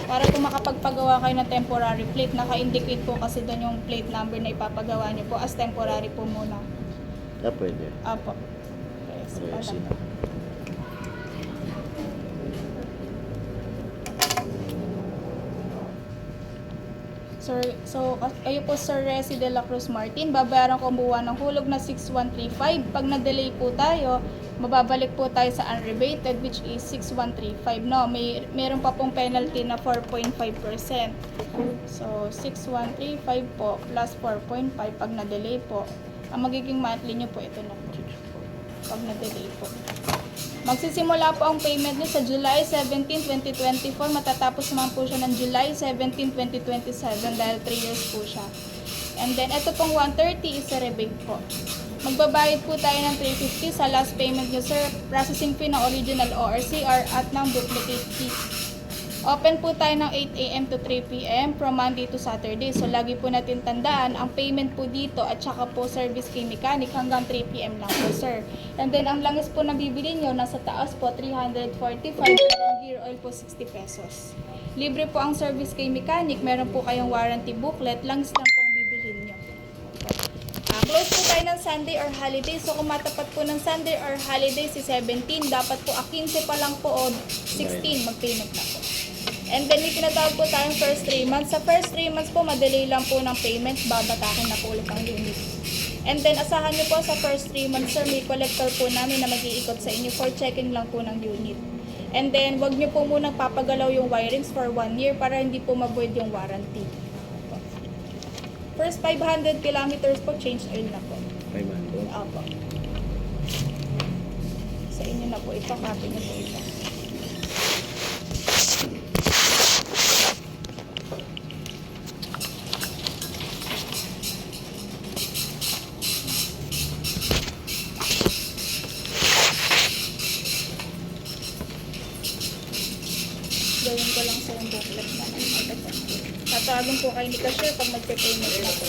Para kung makapagpagawa kayo ng temporary plate, naka-indicate po kasi doon yung plate number na ipapagawa nyo po as temporary po muna. Pwede. Apo. Yes, Resi. Sir, so kayo po Sir Resi de la Cruz Martin, babayaran ko buwan ng hulog na 6135. Pag na-delay po tayo, mababalik po tayo sa unrebated which is 6135. No, meron pa pong penalty na 4.5%. So 6135 po plus 4.5 pag na-delay po. Ang magiging monthly nyo po ito na po. Pag na-delay po. Magsisimula po ang payment nyo sa July 17, 2024. Matatapos naman po siya ng July 17, 2027 dahil 3 years po siya. And then, ito pong 130 is a rebate po. Magbabayad po tayo ng 350 sa last payment nyo, sir. Processing fee ng original ORCR at ng duplicate fee. Open po tayo ng 8 a.m. to 3 p.m. from Monday to Saturday. So, lagi po natin tandaan, ang payment po dito at saka po service kay mechanic hanggang 3 p.m. lang po, sir. And then, ang langis po na bibili nyo, nasa taas po, 345 and then gear oil po, 60 pesos. Libre po ang service kay mechanic. Meron po kayong warranty booklet. Langis lang po ang bibilhin nyo. Close po tayo ng Sunday or holiday. So, kung matapat po ng Sunday or holiday si 17, dapat po 15 pa lang po o 16 mag-payment na po. And then, may tinatawag po tayong first 3 months. Sa first 3 months po, madelay lang po ng payment, babatakin na po ulit ang unit. And then, asahan nyo po sa first 3 months, sir, may collector po namin na mag-iikot sa inyo for checking lang po ng unit. And then, wag nyo po munang papagalaw yung wirings for 1 year para hindi po ma-void yung warranty. First 500 kilometers po, change oil na po. 500. Opo. Sa inyo na po ito, copy na po ito. Gawin ko lang sa yung booklet na ng tatawagin po kayo ni cashier pag magpe-payment na po.